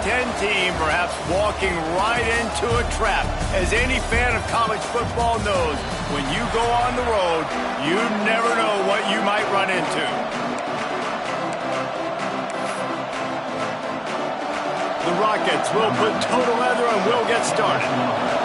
10 team perhaps walking right into a trap. As any fan of college football knows, when you go on the road, you never know what you might run into. The Rockets will put toe to leather and will get started.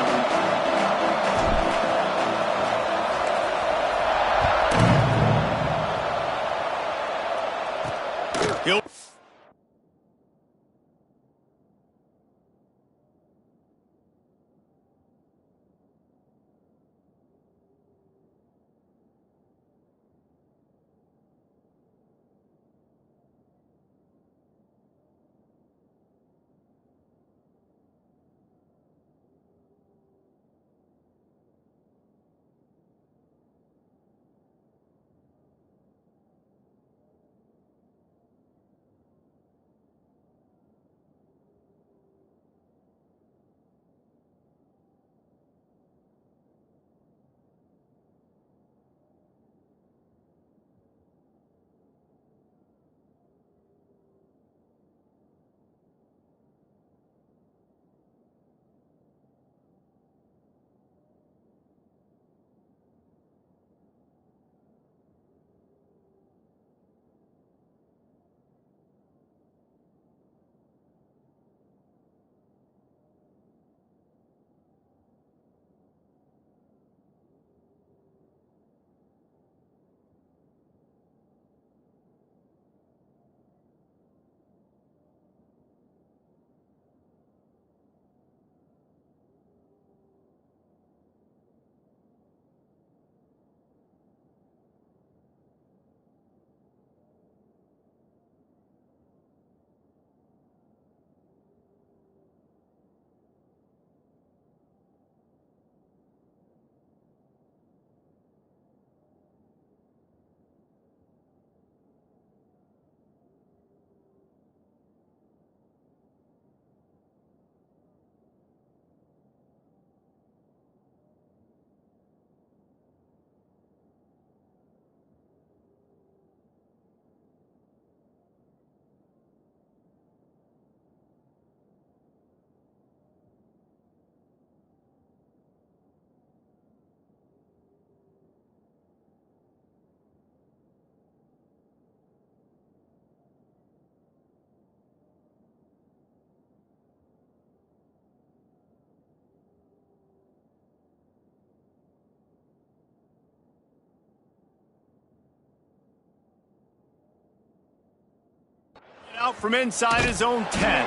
Out from inside his own 10.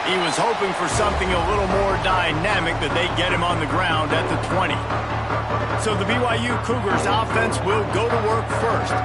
He was hoping for something a little more dynamic, that they get him on the ground at the 20. So the BYU Cougars offense will go to work first.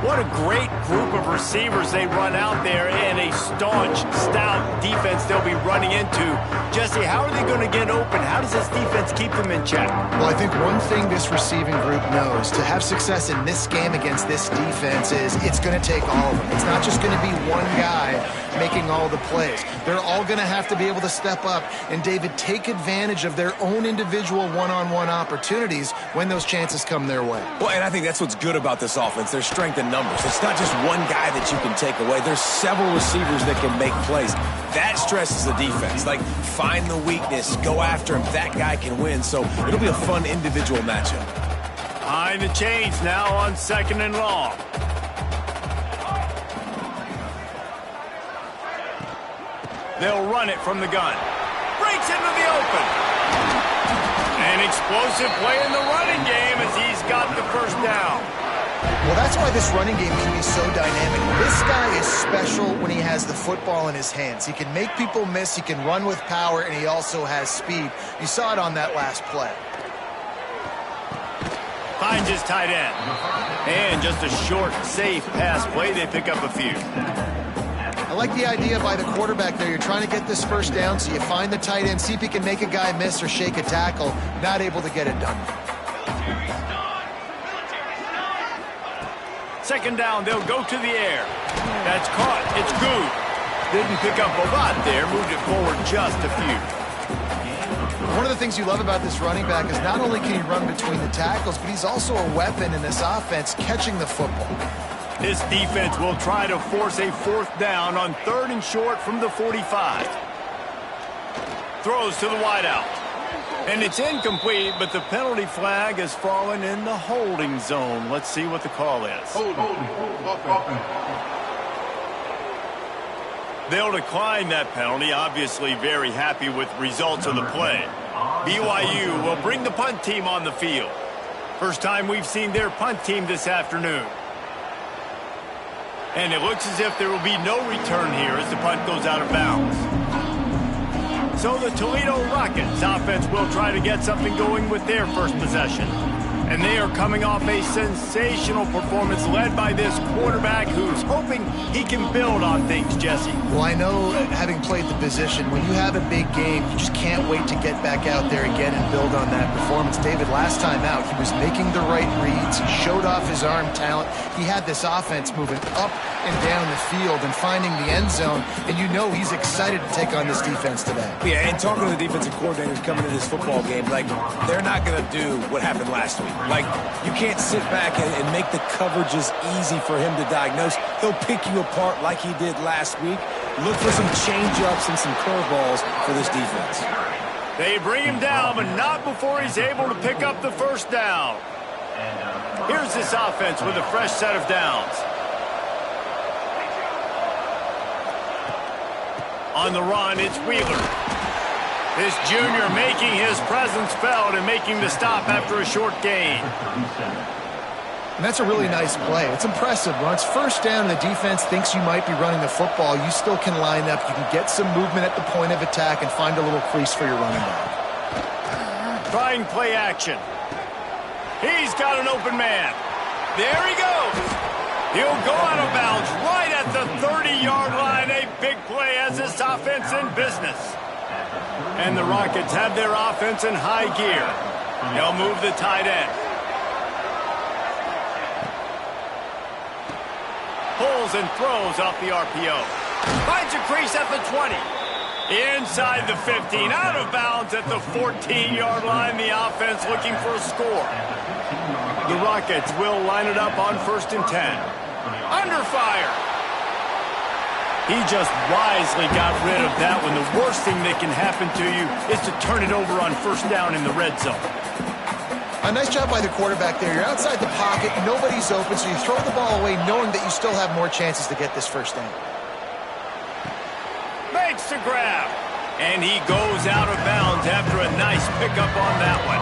What a great group of receivers they run out there, and a staunch, stout defense they'll be running into. Jesse, how are they going to get open? How does this defense keep them in check? Well, I think one thing this receiving group knows to have success in this game against this defense is it's going to take all of them. It's not just going to be one guy making all the plays. They're all going to have to be able to step up and, David, take advantage of their own individual one-on-one opportunities when those chances come their way. Well, and I think that's what's good about this offense. There's strength in numbers. It's not just one guy that you can take away. There's several receivers that can make plays. That stresses the defense. Like, find the weakness, go after him. That guy can win. So it'll be a fun individual matchup. Behind the chains now on 2nd and long. They'll run it from the gun. Breaks into the open. An explosive play in the running game as he's got the first down. Well, that's why this running game can be so dynamic. This guy is special when he has the football in his hands. He can make people miss, he can run with power, and he also has speed. You saw it on that last play. Finds his tight end. And just a short, safe pass play. They pick up a few. I like the idea by the quarterback there. You're trying to get this first down, so you find the tight end, see if he can make a guy miss or shake a tackle. Not able to get it done. 2nd down, they'll go to the air. That's caught. It's good. Didn't pick up a lot there. Moved it forward just a few. One of the things you love about this running back is not only can he run between the tackles, but he's also a weapon in this offense catching the football. This defense will try to force a 4th down on 3rd and short from the 45. throws to the wideout. And it's incomplete, but the penalty flag has fallen in the holding zone. Let's see what the call is. They'll decline that penalty, obviously very happy with results of the play. BYU will bring the punt team on the field. First time we've seen their punt team this afternoon. And it looks as if there will be no return here as the punt goes out of bounds. So the Toledo Rockets offense will try to get something going with their first possession. And they are coming off a sensational performance led by this quarterback who's hoping he can build on things, Jesse. Well, I know, having played the position, when you have a big game, you just can't wait to get back out there again and build on that performance. David, last time out, he was making the right reads. He showed off his arm talent. He had this offense moving up and down the field and finding the end zone, and you know he's excited to take on this defense today. Yeah, and talking to the defensive coordinators coming into this football game, like, they're not going to do what happened last week. Like, you can't sit back and make the coverages easy for him to diagnose. He'll pick you apart like he did last week. Look for some change-ups and some curveballs for this defense. They bring him down, but not before he's able to pick up the first down. Here's this offense with a fresh set of downs. On the run, it's Wheeler. This junior making his presence felt and making the stop after a short gain. And that's a really nice play. It's impressive. When it's first down and the defense thinks you might be running the football, you still can line up. You can get some movement at the point of attack and find a little crease for your running back. Trying play action. He's got an open man. There he goes. He'll go out of bounds right at the 30-yard line. A big play as this offense in business. And the Rockets have their offense in high gear. They'll move the tight end. Pulls and throws off the RPO. Finds a crease at the 20. Inside the 15. Out of bounds at the 14-yard line. The offense looking for a score. The Rockets will line it up on 1st and 10. Under fire. He just wisely got rid of that one. The worst thing that can happen to you is to turn it over on 1st down in the red zone. A nice job by the quarterback there. You're outside the pocket, nobody's open, so you throw the ball away knowing that you still have more chances to get this first down. Makes the grab. And he goes out of bounds after a nice pickup on that one.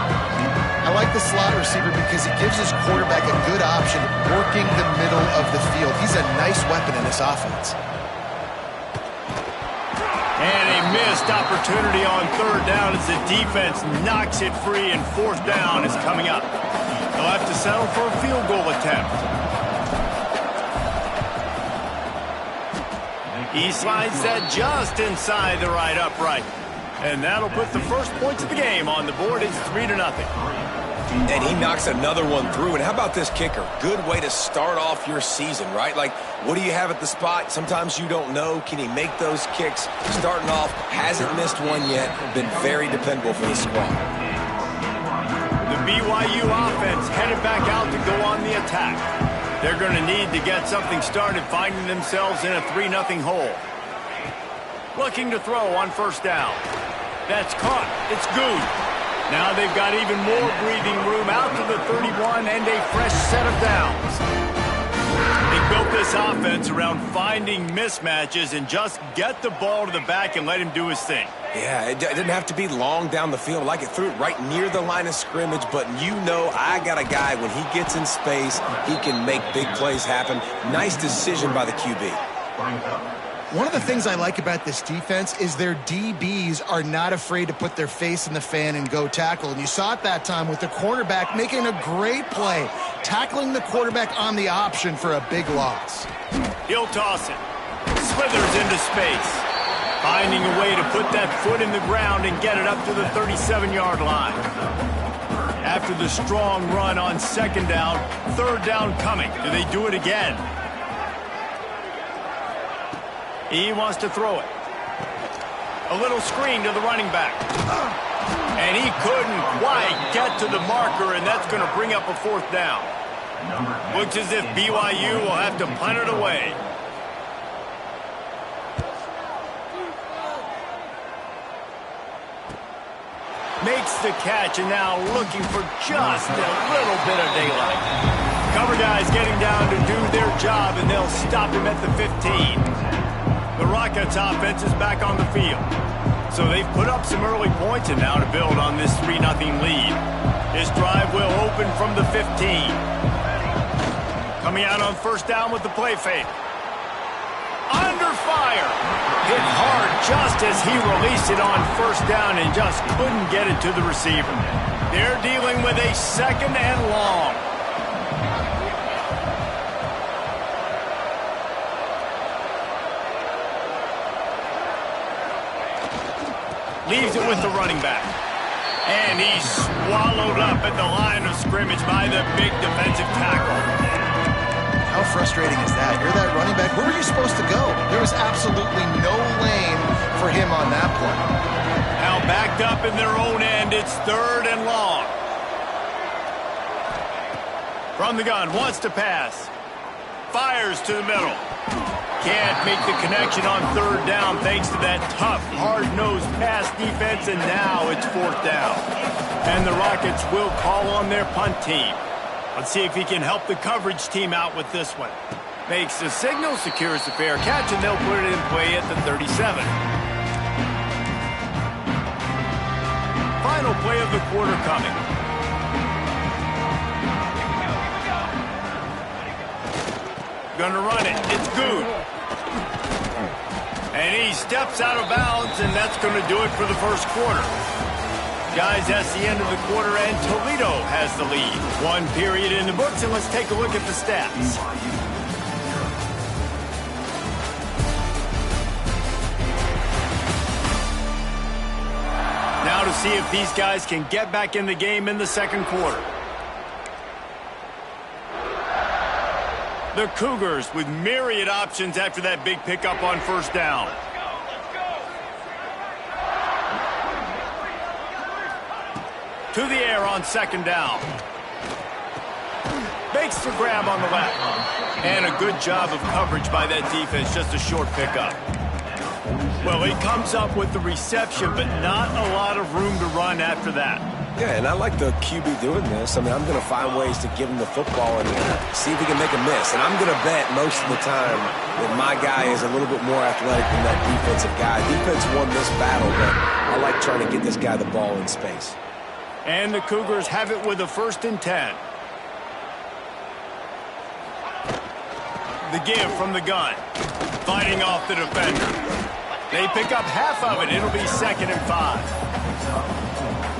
I like the slot receiver because he gives his quarterback a good option working the middle of the field. He's a nice weapon in this offense. And a missed opportunity on 3rd down as the defense knocks it free, and 4th down is coming up. They'll have to settle for a field goal attempt. He slides that just inside the right upright. And that'll put the first points of the game on the board. It's 3-0. And he knocks another one through. And how about this kicker? Good way to start off your season, right? Like, what do you have at the spot? Sometimes you don't know. Can he make those kicks? Starting off, hasn't missed one yet. Been very dependable for the squad. The BYU offense headed back out to go on the attack. They're going to need to get something started, finding themselves in a 3-0 hole. Looking to throw on 1st down. That's caught. It's good. Now they've got even more breathing room out to the 31 and a fresh set of downs. They built this offense around finding mismatches and just get the ball to the back and let him do his thing. Yeah, it didn't have to be long down the field. Like, it threw it right near the line of scrimmage, but you know I got a guy, when he gets in space, he can make big plays happen. Nice decision by the QB. One of the things I like about this defense is their DBs are not afraid to put their face in the fan and go tackle. And you saw it that time with the cornerback making a great play, tackling the quarterback on the option for a big loss. He'll toss it. Slithers into space. Finding a way to put that foot in the ground and get it up to the 37-yard line. After the strong run on 2nd down, 3rd down coming. Do they do it again? He wants to throw it. A little screen to the running back. And he couldn't quite get to the marker, and that's going to bring up a 4th down. Looks as if BYU will have to punt it away. Makes the catch, and now looking for just a little bit of daylight. Cover guys getting down to do their job, and they'll stop him at the 15. The Rockets offense is back on the field. So they've put up some early points, and now to build on this 3-0 lead. This drive will open from the 15. Coming out on first down with the play fake. Under fire. Hit hard just as he released it on first down and just couldn't get it to the receiver. They're dealing with a 2nd and long. Leaves it with the running back. And he's swallowed up at the line of scrimmage by the big defensive tackle. How frustrating is that? You're that running back. Where were you supposed to go? There was absolutely no lane for him on that play. Now backed up in their own end, it's 3rd and long. From the gun, wants to pass. Fires to the middle. Can't make the connection on 3rd down thanks to that tough, hard-nosed pass defense, and now it's 4th down. And the Rockets will call on their punt team. Let's see if he can help the coverage team out with this one. Makes the signal, secures the fair catch, and they'll put it in play at the 37. Final play of the quarter coming. Gonna run it. It's good. And he steps out of bounds, and that's going to do it for the first quarter. Guys, that's the end of the quarter, and Toledo has the lead. 1 period in the books, and let's take a look at the stats. Now to see if these guys can get back in the game in the second quarter. The Cougars with myriad options after that big pickup on first down. To the air on 2nd down. Makes the grab on the left. And a good job of coverage by that defense, just a short pickup. Well, he comes up with the reception, but not a lot of room to run after that. Yeah, and I like the QB doing this. I mean, I'm going to find ways to give him the football and see if he can make a miss. And I'm going to bet most of the time that my guy is a little bit more athletic than that defensive guy. Defense won this battle, but I like trying to get this guy the ball in space. And the Cougars have it with a 1st and 10. The give from the gun. Fighting off the defender. They pick up half of it. It'll be 2nd and 5.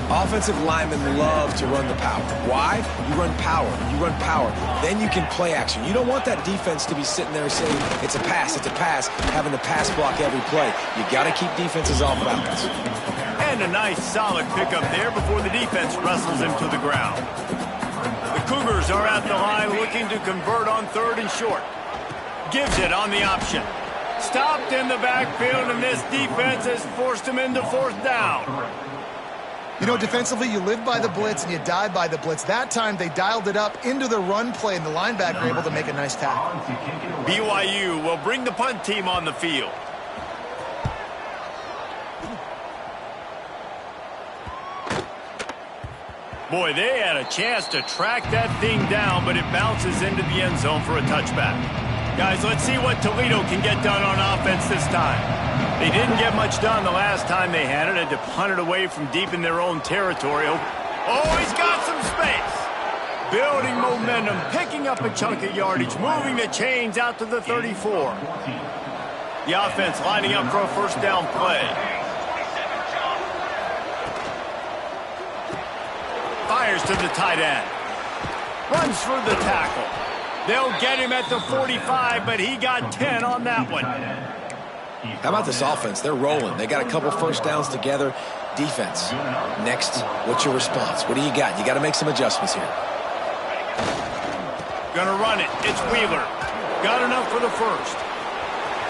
Offensive linemen love to run the power. Why? You run power. You run power. Then you can play action. You don't want that defense to be sitting there saying, it's a pass, having to pass block every play. You got to keep defenses off balance. And a nice solid pickup there before the defense wrestles him to the ground. The Cougars are at the line looking to convert on 3rd and short. Gives it on the option. Stopped in the backfield, and this defense has forced him into 4th down. You know, defensively, you live by the blitz and you die by the blitz. That time, they dialed it up into the run play, and the linebacker able to make a nice tackle. BYU will bring the punt team on the field. Boy, they had a chance to track that thing down, but it bounces into the end zone for a touchback. Guys, let's see what Toledo can get done on offense this time. They didn't get much done the last time they had it. Had to punt it away from deep in their own territory. Oh, he's got some space. Building momentum, picking up a chunk of yardage, moving the chains out to the 34. The offense lining up for a first down play. Fires to the tight end. Runs through the tackle. They'll get him at the 45, but he got 10 on that one. How about this offense? They're rolling. They got a couple first downs together. Defense. Next, what's your response? What do you got? You got to make some adjustments here. Gonna run it. It's Wheeler. Got enough for the first.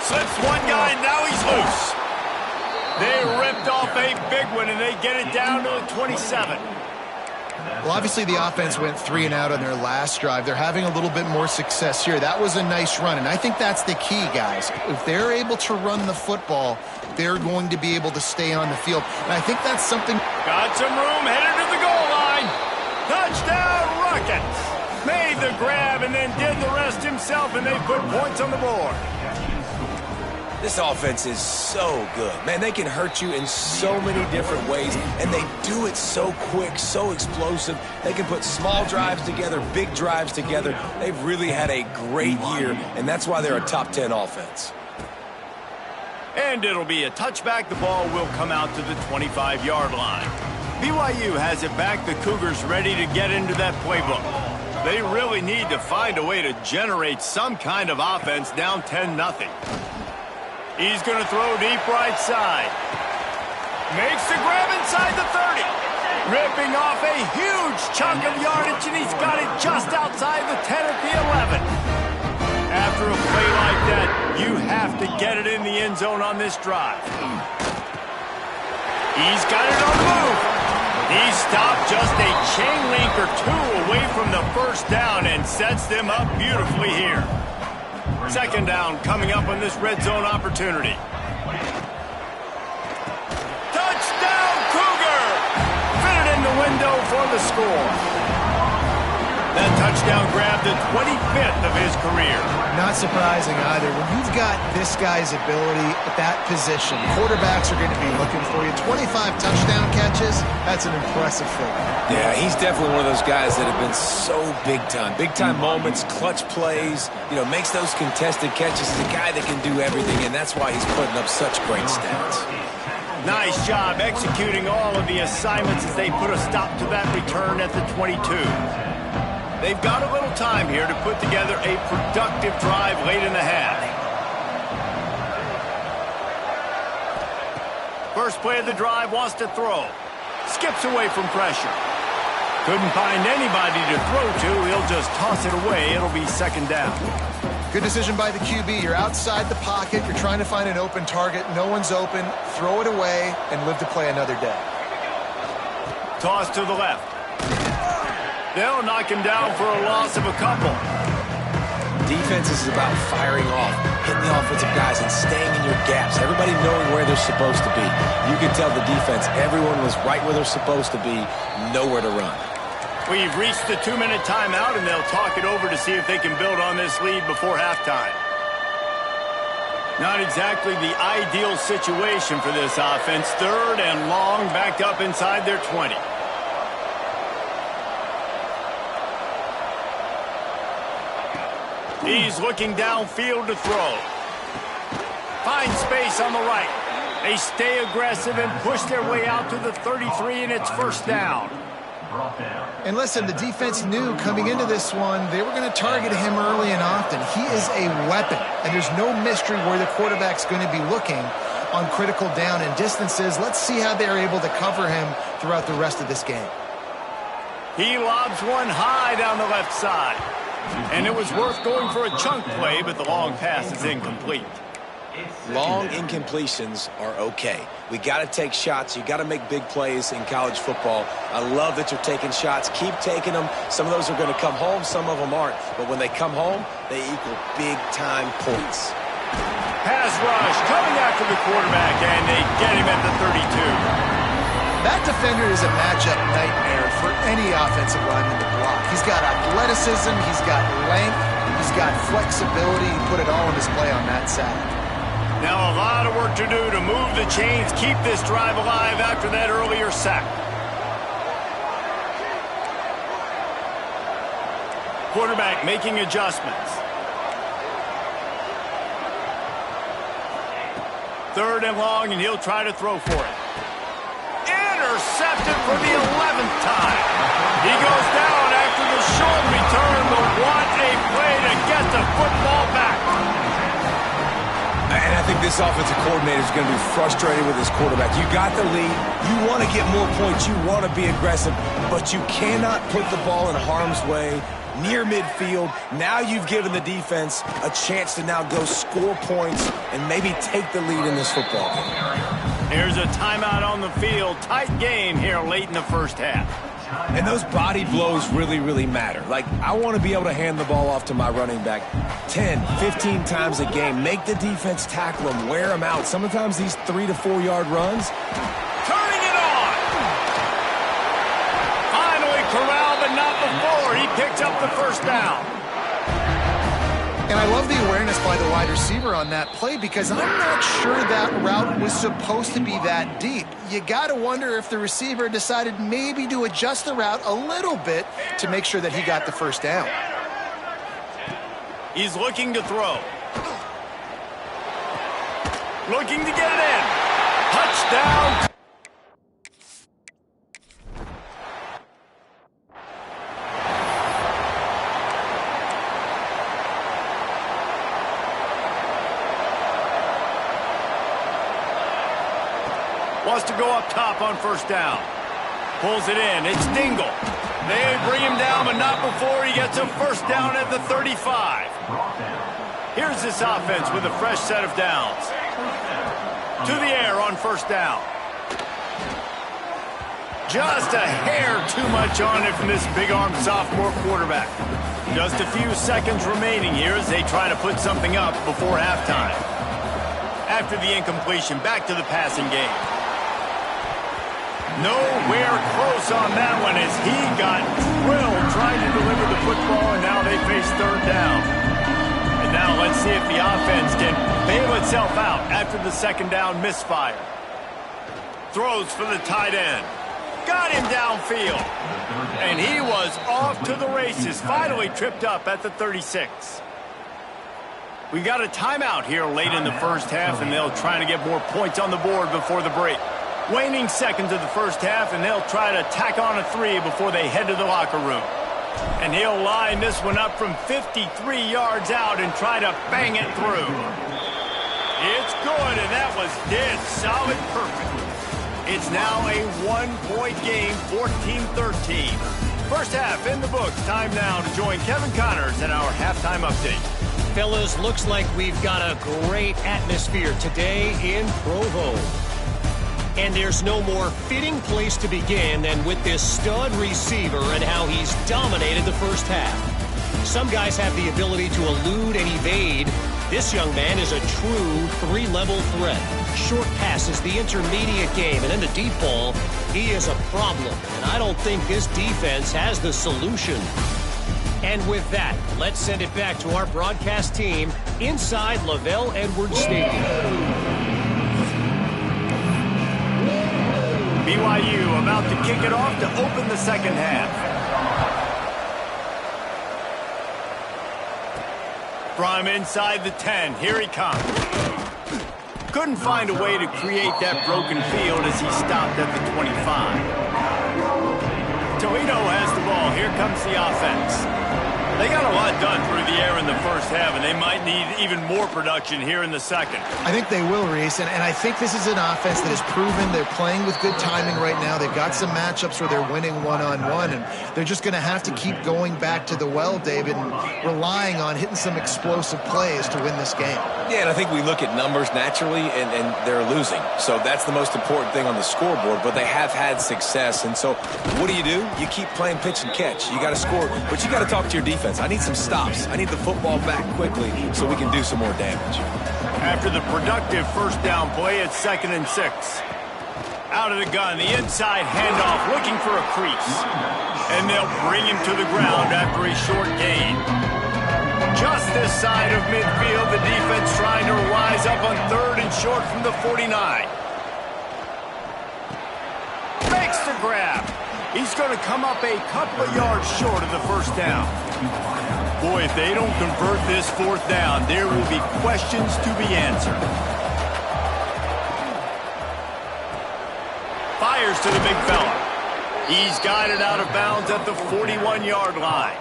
Slips one guy, and now he's loose. They ripped off a big one, and they get it down to the 27. Well, obviously the offense went 3 and out on their last drive. They're having a little bit more success here. That was a nice run, and I think that's the key, guys. If they're able to run the football, they're going to be able to stay on the field. And I think that's something Got some room, headed to the goal line. Touchdown, Rockets. Made the grab and then did the rest himself, and they put points on the board. This offense is so good. Man, they can hurt you in so many different ways, and they do it so quick, so explosive. They can put small drives together, big drives together. They've really had a great year, and that's why they're a top 10 offense. And it'll be a touchback. The ball will come out to the 25-yard line. BYU has it back. The Cougars ready to get into that playbook. They really need to find a way to generate some kind of offense down 10-0. He's going to throw deep right side. Makes the grab inside the 30. Ripping off a huge chunk of yardage, and he's got it just outside the 10 at the 11. After a play like that, you have to get it in the end zone on this drive. He's got it on the move. He stopped just a chain link or two away from the first down and sets them up beautifully here. Second down coming up on this red zone opportunity. Touchdown, Cougar! Fit it in the window for the score. That touchdown grabbed the 25th of his career. Not surprising either. When you've got this guy's ability at that position, quarterbacks are going to be looking for you. 25 touchdown catches, that's an impressive figure. Yeah, he's definitely one of those guys that have been so big time. Big time moments, clutch plays, makes those contested catches. He's a guy that can do everything, and that's why he's putting up such great stats. Nice job executing all of the assignments as they put a stop to that return at the 22. They've got a little time here to put together a productive drive late in the half. First play of the drive, wants to throw. Skips away from pressure. Couldn't find anybody to throw to. He'll just toss it away. It'll be second down. Good decision by the QB. You're outside the pocket. You're trying to find an open target. No one's open. Throw it away and live to play another day. Toss to the left. They'll knock him down for a loss of a couple. Defense is about firing off, hitting the offensive guys, and staying in your gaps. Everybody knowing where they're supposed to be. You can tell the defense, everyone was right where they're supposed to be, nowhere to run. We've reached the 2-minute timeout, and they'll talk it over to see if they can build on this lead before halftime. Not exactly the ideal situation for this offense. Third and long, backed up inside their 20. He's looking downfield to throw. Finds space on the right. They stay aggressive and push their way out to the 33, and it's first down. And listen, the defense knew coming into this one, they were going to target him early and often. He is a weapon, and there's no mystery where the quarterback's going to be looking on critical down and distances. Let's see how they're able to cover him throughout the rest of this game. He lobs one high down the left side. And it was worth going for a chunk play, but the long pass is incomplete. Long incompletions are okay. We got to take shots. You got to make big plays in college football. I love that you're taking shots. Keep taking them. Some of those are going to come home. Some of them aren't. But when they come home, they equal big-time points. Pass rush coming after the quarterback, and they get him at the 32. That defender is a matchup nightmare for any offensive lineman to block. He's got athleticism, he's got length, he's got flexibility. He put it all on display on that side. Now a lot of work to do to move the chains, keep this drive alive after that earlier sack. Quarterback making adjustments. Third and long, and he'll try to throw for it. Intercepted for the 11th time. He goes down after the short return, but what a play to get the football back. And I think this offensive coordinator is going to be frustrated with his quarterback. You got the lead. You want to get more points. You want to be aggressive, but you cannot put the ball in harm's way near midfield. Now you've given the defense a chance to now go score points and maybe take the lead in this football game. Here's a timeout on the field. Tight game here late in the first half. And those body blows really, really matter. Like, I want to be able to hand the ball off to my running back 10, 15 times a game. Make the defense tackle them, wear them out. Sometimes these 3 to 4 yard runs. Turning it on. picks up the first down. And I love the awareness by the wide receiver on that play because I'm not sure that route was supposed to be that deep. You got to wonder if the receiver decided maybe to adjust the route a little bit to make sure that he got the first down. He's looking to throw. Looking to get it in. Touchdown. Wants to go up top on first down. Pulls it in. It's Dingle. They bring him down, but not before he gets a first down at the 35. Here's this offense with a fresh set of downs. To the air on first down. Just a hair too much on it from this big-armed sophomore quarterback. Just a few seconds remaining here as they try to put something up before halftime. After the incompletion, back to the passing game. Nowhere close on that one as he got drilled trying to deliver the football, and now they face third down. And now let's see if the offense can bail itself out after the second down misfire. Throws for the tight end. Got him downfield. And he was off to the races, finally tripped up at the 36. We got a timeout here late in the first half, and they'll try to get more points on the board before the break. Waning seconds of the first half, and they'll try to tack on a 3 before they head to the locker room. And he'll line this one up from 53 yards out and try to bang it through. It's good, and that was dead solid perfect. It's now a one-point game, 14-13. First half in the books. Time now to join Kevin Connors in our halftime update. Fellas, looks like we've got a great atmosphere today in Provo. And there's no more fitting place to begin than with this stud receiver and how he's dominated the first half. Some guys have the ability to elude and evade. This young man is a true three-level threat. Short passes, the intermediate game, and then the deep ball. He is a problem, and I don't think this defense has the solution. And with that, let's send it back to our broadcast team inside Lavelle Edwards Stadium. BYU about to kick it off to open the second half. From inside the 10, here he comes. Couldn't find a way to create that broken field as he stopped at the 25. Toledo has the ball. Here comes the offense. They got a lot done through the air in the first half, and they might need even more production here in the second. I think they will, Reese, and I think this is an offense that has proven they're playing with good timing right now. They've got some matchups where they're winning one-on-one, and they're just going to have to keep going back to the well, David, and relying on hitting some explosive plays to win this game. Yeah, and I think we look at numbers naturally, and they're losing. So that's the most important thing on the scoreboard, but they have had success. And so what do? You keep playing pitch and catch. You got to score, but you got to talk to your defense. I need some stops. I need the football back quickly so we can do some more damage. After the productive first down play, it's 2nd and 6. Out of the gun, the inside handoff, looking for a crease. And they'll bring him to the ground after a short gain. Just this side of midfield, the defense trying to rise up on 3rd and short from the 49. Makes the grab. He's going to come up a couple of yards short of the first down. Boy, if they don't convert this 4th down, there will be questions to be answered. Fires to the big fella. He's guided out of bounds at the 41-yard line.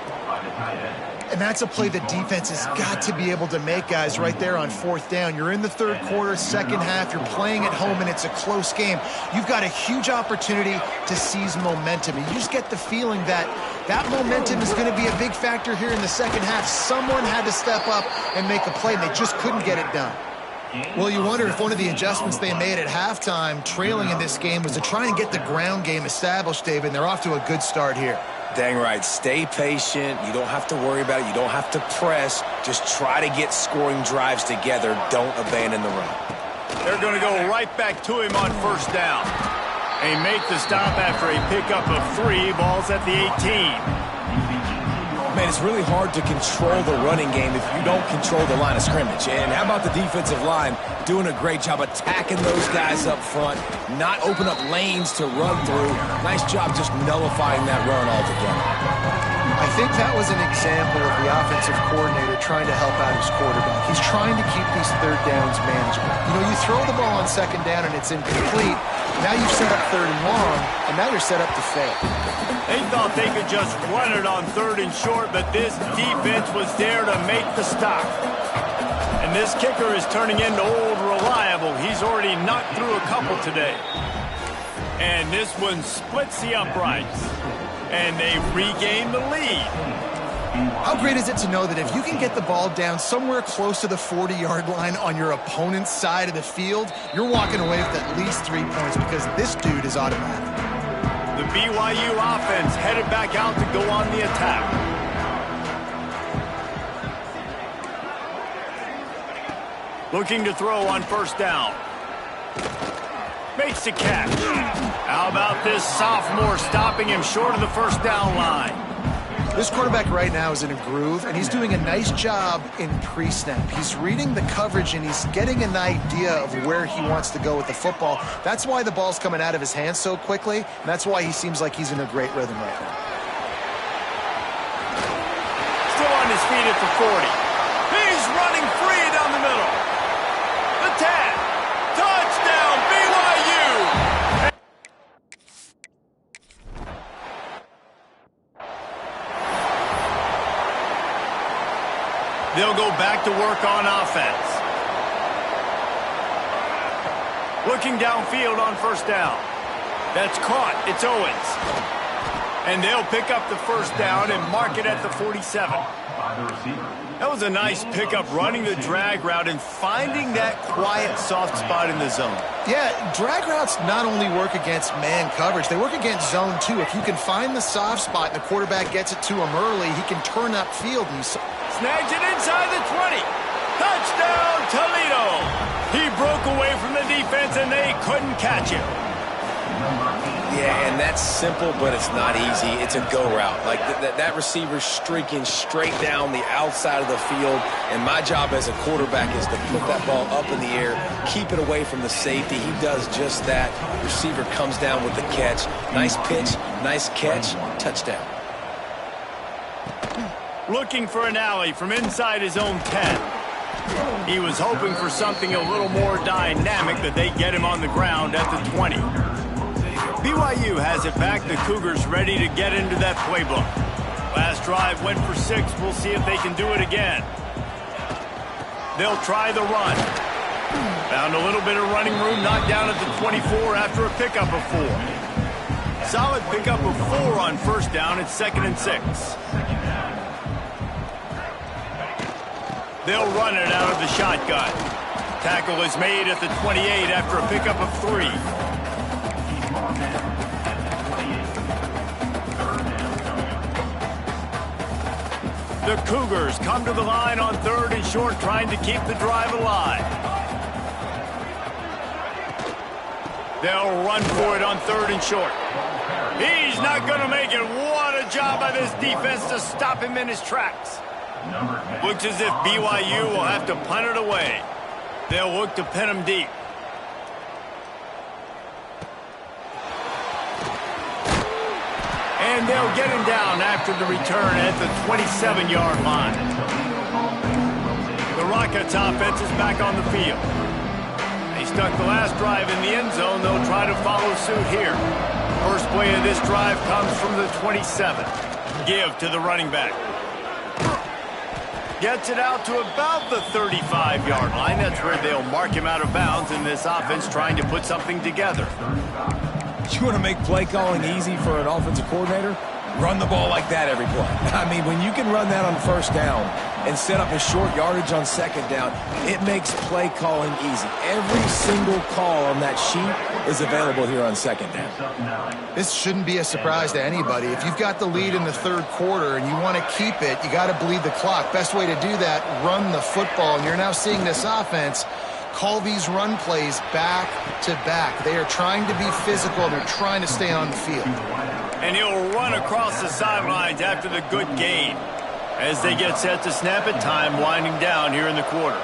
And that's a play the defense has got to be able to make, guys, right there on 4th down. You're in the 3rd quarter, second half. You're playing at home, and it's a close game. You've got a huge opportunity to seize momentum. And you just get the feeling that that momentum is going to be a big factor here in the second half. Someone had to step up and make a play, and they just couldn't get it done. Well, you wonder if one of the adjustments they made at halftime, trailing in this game, was to try and get the ground game established, David, and they're off to a good start here. Dang right. Stay patient. You don't have to worry about it. You don't have to press. Just try to get scoring drives together. Don't abandon the run. They're going to go right back to him on 1st down. They make the stop after a pickup of 3. Ball's at the 18. Man, it's really hard to control the running game if you don't control the line of scrimmage. And how about the defensive line doing a great job attacking those guys up front, not open up lanes to run through. Nice job just nullifying that run altogether. I think that was an example of the offensive coordinator trying to help out his quarterback. He's trying to keep these third downs manageable. You know, you throw the ball on second down and it's incomplete. Now you've set up third and long, and now you're set up to fail. They thought they could just run it on third and short, but this defense was there to make the stop. And this kicker is turning into old reliable. He's already knocked through a couple today. And this one splits the uprights. And they regain the lead. How great is it to know that if you can get the ball down somewhere close to the 40-yard line on your opponent's side of the field, you're walking away with at least 3 points because this dude is automatic. The BYU offense headed back out to go on the attack. Looking to throw on first down. Makes the catch. How about this sophomore stopping him short of the first down line? This quarterback right now is in a groove, and he's doing a nice job in pre-snap. He's reading the coverage, and he's getting an idea of where he wants to go with the football. That's why the ball's coming out of his hands so quickly, and that's why he seems like he's in a great rhythm right now. Still on his feet at the 40. He's running free down the middle. The 10. Touchdown, BYU! They'll go back to work on offense. Looking downfield on first down. That's caught. It's Owens. And they'll pick up the first down and mark it at the 47. That was a nice pickup, running the drag route and finding that quiet, soft spot in the zone. Yeah, drag routes not only work against man coverage, they work against zone too. If you can find the soft spot and the quarterback gets it to him early, he can turn upfield. And snags it inside the 20. Touchdown, Toledo. He broke away from the defense and they couldn't catch him. Yeah, and that's simple, but it's not easy. It's a go route. Like that receiver's streaking straight down the outside of the field, and my job as a quarterback is to put that ball up in the air, keep it away from the safety. He does just that. Receiver comes down with the catch. Nice pitch, nice catch, touchdown. Looking for an alley from inside his own 10. He was hoping for something a little more dynamic, but they get him on the ground at the 20. BYU has it back. The Cougars ready to get into that playbook. Last drive went for 6. We'll see if they can do it again. They'll try the run. Found a little bit of running room, knocked down at the 24 after a pickup of 4. Solid pickup of 4 on first down. It's 2nd and 6. They'll run it out of the shotgun. Tackle is made at the 28 after a pickup of 3. The Cougars come to the line on 3rd and short, trying to keep the drive alive. They'll run for it on 3rd and short. He's not going to make it. What a job by this defense to stop him in his tracks. Looks as if BYU will have to punt it away. They'll look to pin him deep. And they'll get him down after the return at the 27-yard line. The Rockets offense is back on the field. They stuck the last drive in the end zone. They'll try to follow suit here. First play of this drive comes from the 27. Give to the running back. Gets it out to about the 35-yard line. That's where they'll mark him out of bounds in this offense trying to put something together. You want to make play calling easy for an offensive coordinator? Run the ball like that every play. I mean, when you can run that on first down and set up a short yardage on second down, it makes play calling easy. Every single call on that sheet is available here on second down. This shouldn't be a surprise to anybody. If you've got the lead in the 3rd quarter and you want to keep it, you got to bleed the clock. Best way to do that, run the football. And you're now seeing this offense call these run plays back to back. They are trying to be physical. They're trying to stay on the field. And he'll run across the sidelines after the good gain. As they get set to snap it, time winding down here in the quarter.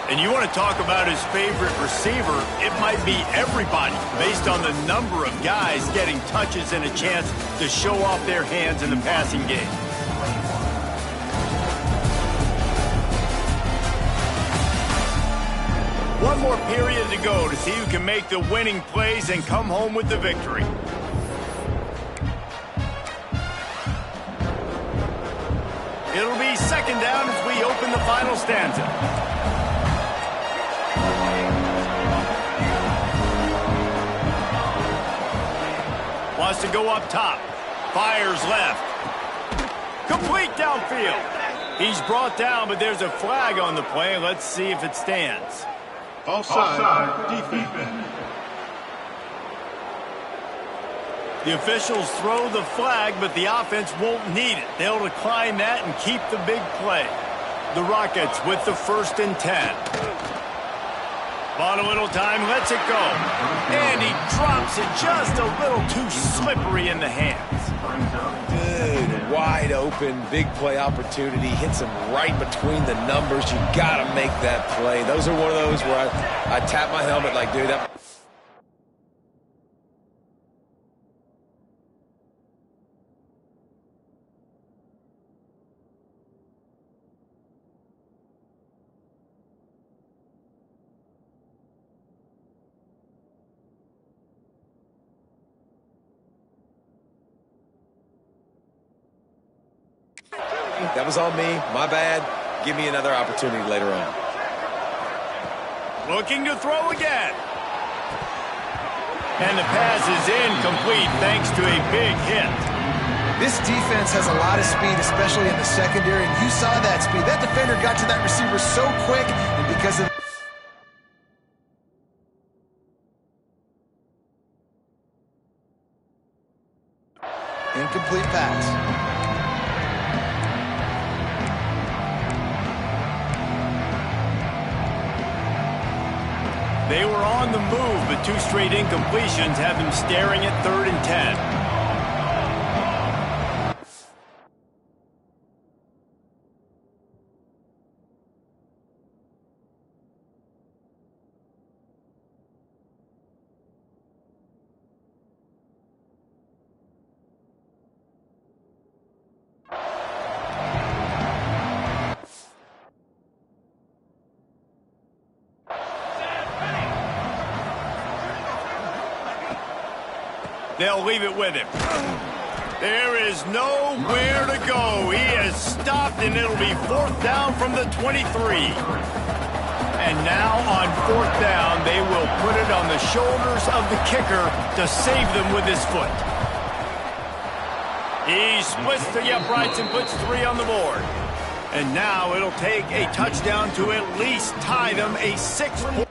And you want to talk about his favorite receiver, it might be everybody based on the number of guys getting touches and a chance to show off their hands in the passing game. One more period to go to see who can make the winning plays and come home with the victory. It'll be second down as we open the final stanza. Wants to go up top. Fires left. Complete downfield. He's brought down, but there's a flag on the play. Let's see if it stands. Offside, defense. The officials throw the flag, but the offense won't need it. They'll decline that and keep the big play. The Rockets with the 1st and 10. Bought a little time, lets it go. And he drops it just a little too slippery in the hands. Good, wide open, big play opportunity. Hits him right between the numbers. You got to make that play. Those are one of those where I tap my helmet like, dude, that... That was on me. My bad. Give me another opportunity later on. Looking to throw again. And the pass is incomplete thanks to a big hit. This defense has a lot of speed, especially in the secondary, and you saw that speed. That defender got to that receiver so quick, and because of... Incomplete pass. They were on the move, but 2 straight incompletions have them staring at 3rd and 10. They'll leave it with him. There is nowhere to go. He has stopped, and it'll be 4th down from the 23. And now on 4th down, they will put it on the shoulders of the kicker to save them with his foot. He splits the uprights and puts 3 on the board. And now it'll take a touchdown to at least tie them a 6-point.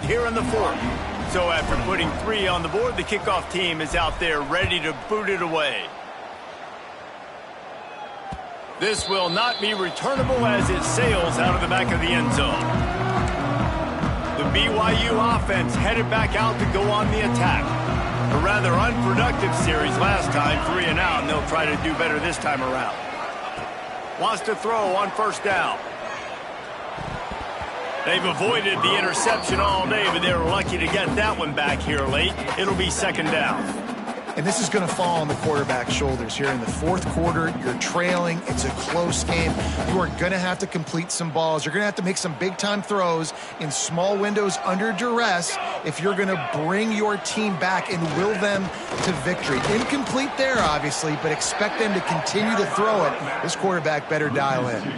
Here in the 4th. So after putting 3 on the board, the kickoff team is out there ready to boot it away. This will not be returnable as it sails out of the back of the end zone. The BYU offense headed back out to go on the attack. A rather unproductive series last time, 3 and out, and they'll try to do better this time around. Wants to throw on first down. They've avoided the interception all day, but they were lucky to get that one back here late. It'll be second down. And this is going to fall on the quarterback's shoulders here in the fourth quarter. You're trailing. It's a close game. You are going to have to complete some balls. You're going to have to make some big-time throws in small windows under duress if you're going to bring your team back and will them to victory. Incomplete there, obviously, but expect them to continue to throw it. This quarterback better dial in.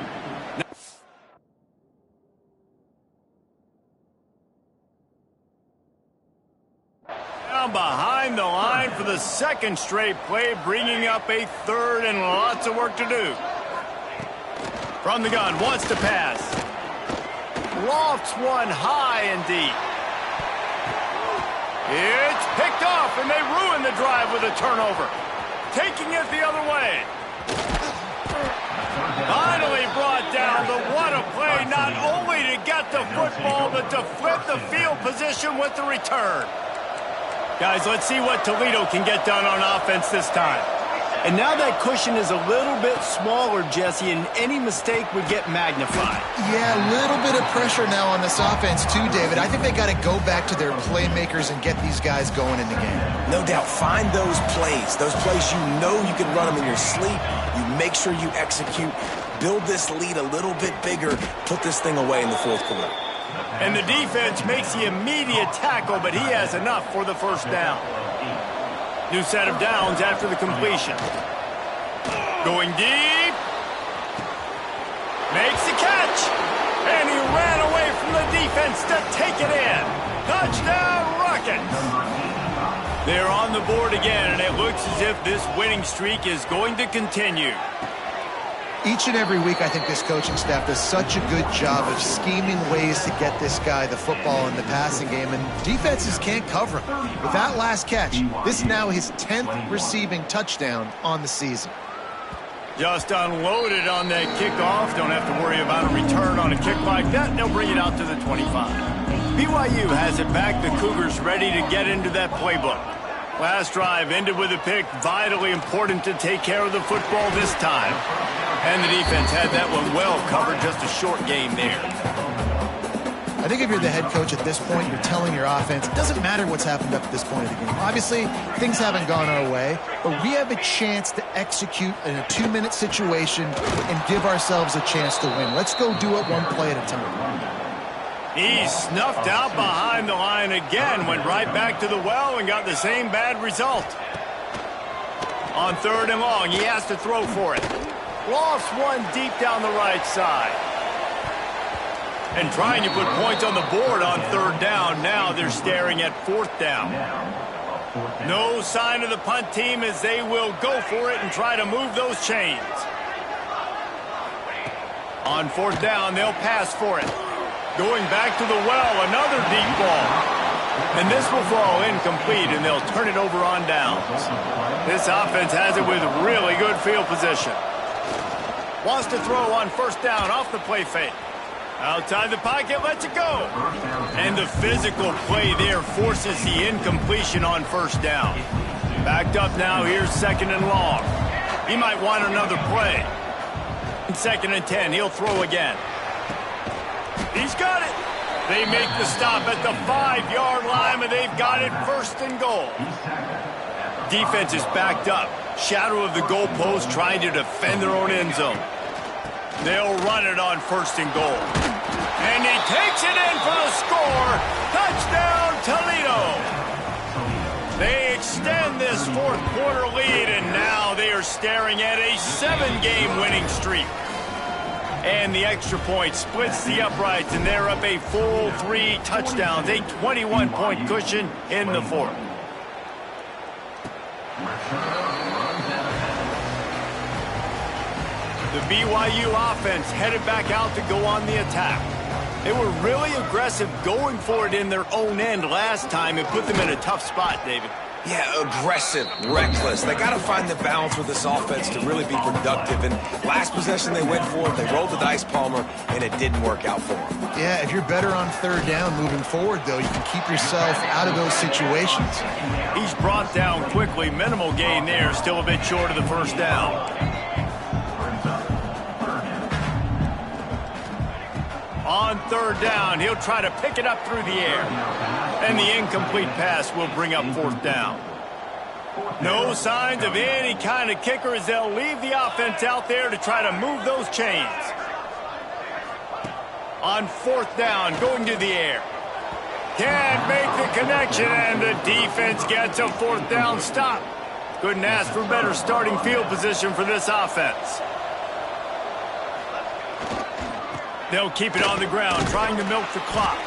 Behind the line for the second straight play, bringing up a third and lots of work to do. From the gun, wants to pass. Lofts one high and deep. It's picked off, and they ruin the drive with a turnover. Taking it the other way. Finally brought down, but what a play, not only to get the football, but to flip the field position with the return. Guys, let's see what Toledo can get done on offense this time. And now that cushion is a little bit smaller, Jesse, and any mistake would get magnified. Yeah, a little bit of pressure now on this offense too, David. I think they got to go back to their playmakers and get these guys going in the game. No doubt. Find those plays you know you can run them in your sleep. You make sure you execute. Build this lead a little bit bigger. Put this thing away in the fourth quarter. And the defense makes the immediate tackle, but he has enough for the first down. New set of downs after the completion. Going deep. Makes the catch. And he ran away from the defense to take it in. Touchdown, Rockets. They're on the board again, and it looks as if this winning streak is going to continue. Each and every week, I think this coaching staff does such a good job of scheming ways to get this guy the football in the passing game, and defenses can't cover him. With that last catch, this is now his 10th receiving touchdown on the season. Just unloaded on that kickoff. Don't have to worry about a return on a kick like that. They'll bring it out to the 25. BYU has it back. The Cougars ready to get into that playbook. Last drive ended with a pick. Vitally important to take care of the football this time. And the defense had that one well covered. Just a short game there. I think if you're the head coach at this point, you're telling your offense, it doesn't matter what's happened up to this point of the game. Obviously, things haven't gone our way, but we have a chance to execute in a 2-minute situation and give ourselves a chance to win. Let's go do it one play at a time. He snuffed out behind the line again, went right back to the well and got the same bad result. On third and long, he has to throw for it. Lofts one deep down the right side. And trying to put points on the board on third down. Now they're staring at fourth down. No sign of the punt team as they will go for it and try to move those chains. On fourth down, they'll pass for it. Going back to the well, another deep ball. And this will fall incomplete, and they'll turn it over on downs. This offense has it with really good field position. Wants to throw on first down off the play fake. Outside the pocket, lets it go. And the physical play there forces the incompletion on first down. Backed up now, here's second and long. He might want another play. Second and 10, he'll throw again. He's got it. They make the stop at the 5-yard line, and they've got it first and goal. Defense is backed up. Shadow of the goalpost trying to defend their own end zone. They'll run it on first and goal. And he takes it in for the score. Touchdown, Toledo. They extend this fourth quarter lead, and now they are staring at a 7-game winning streak. And the extra point splits the uprights, and they're up a full 3 touchdowns, a 21-point cushion in the fourth. The BYU offense headed back out to go on the attack. They were really aggressive going for it in their own end last time and put them in a tough spot, David. Yeah, aggressive, reckless. They got to find the balance with this offense to really be productive. And last possession they went for it, they rolled the dice, Palmer, and it didn't work out for them. Yeah, if you're better on third down moving forward, though, you can keep yourself out of those situations. He's brought down quickly. Minimal gain there, still a bit short of the first down. On third down, he'll try to pick it up through the air. And the incomplete pass will bring up fourth down. No signs of any kind of kicker as they'll leave the offense out there to try to move those chains. On fourth down, going to the air. Can't make the connection, and the defense gets a fourth down stop. Couldn't ask for better starting field position for this offense. They'll keep it on the ground, trying to milk the clock.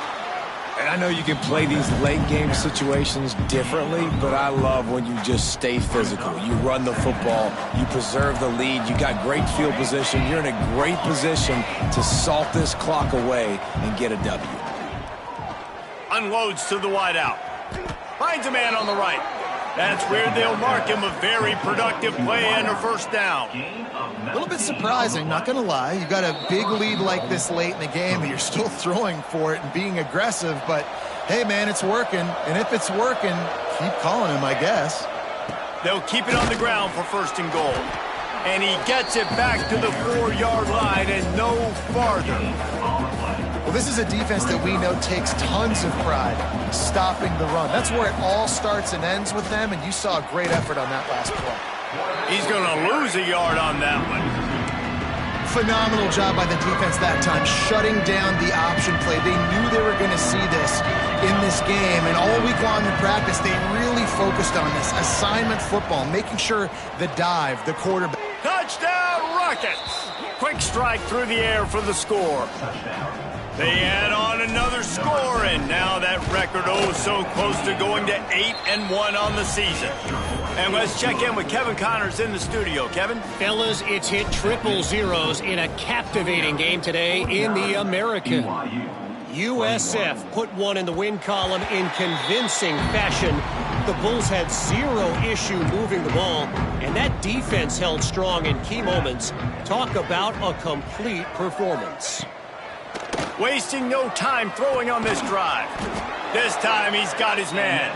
And I know you can play these late game situations differently, but I love when you just stay physical. You run the football, you preserve the lead, you got great field position, you're in a great position to salt this clock away and get a W. Unloads to the wideout. Finds a man on the right. That's where they'll mark him a very productive play and a first down. A little bit surprising, not going to lie. You got a big lead like this late in the game, and you're still throwing for it and being aggressive. But, hey, man, it's working. And if it's working, keep calling him, I guess. They'll keep it on the ground for first and goal. And he gets it back to the 4-yard line and no farther. Well, this is a defense that we know takes tons of pride stopping the run. That's where it all starts and ends with them, and you saw a great effort on that last play. He's going to lose a yard on that one. Phenomenal job by the defense that time, shutting down the option play. They knew they were going to see this in this game, and all week long in practice, they really focused on this assignment football, making sure the dive, the quarterback. Touchdown, Rockets! Quick strike through the air for the score. They add on another score, and now that record so close to going to 8-1 on the season. And let's check in with Kevin Connors in the studio. Kevin? Fellas, it's hit triple zeros in a captivating game today in the American. USF put one in the win column in convincing fashion. The Bulls had zero issue moving the ball, and that defense held strong in key moments. Talk about a complete performance. Wasting no time throwing on this drive. This time he's got his man.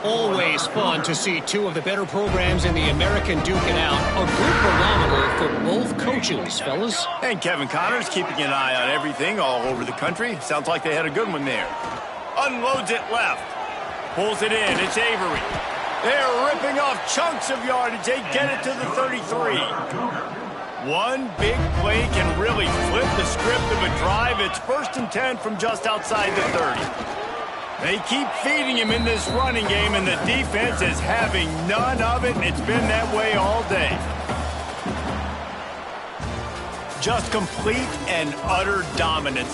Always fun to see two of the better programs in the American duke it out. A good barometer for both coaches, fellas. And Kevin Connors keeping an eye on everything all over the country. Sounds like they had a good one there. Unloads it left. Pulls it in. It's Avery. They're ripping off chunks of yardage. They get it to the 33. One big play can really flip the script of a drive. It's 1st and 10 from just outside the 30. They keep feeding him in this running game, and the defense is having none of it, and it's been that way all day. Just complete and utter dominance.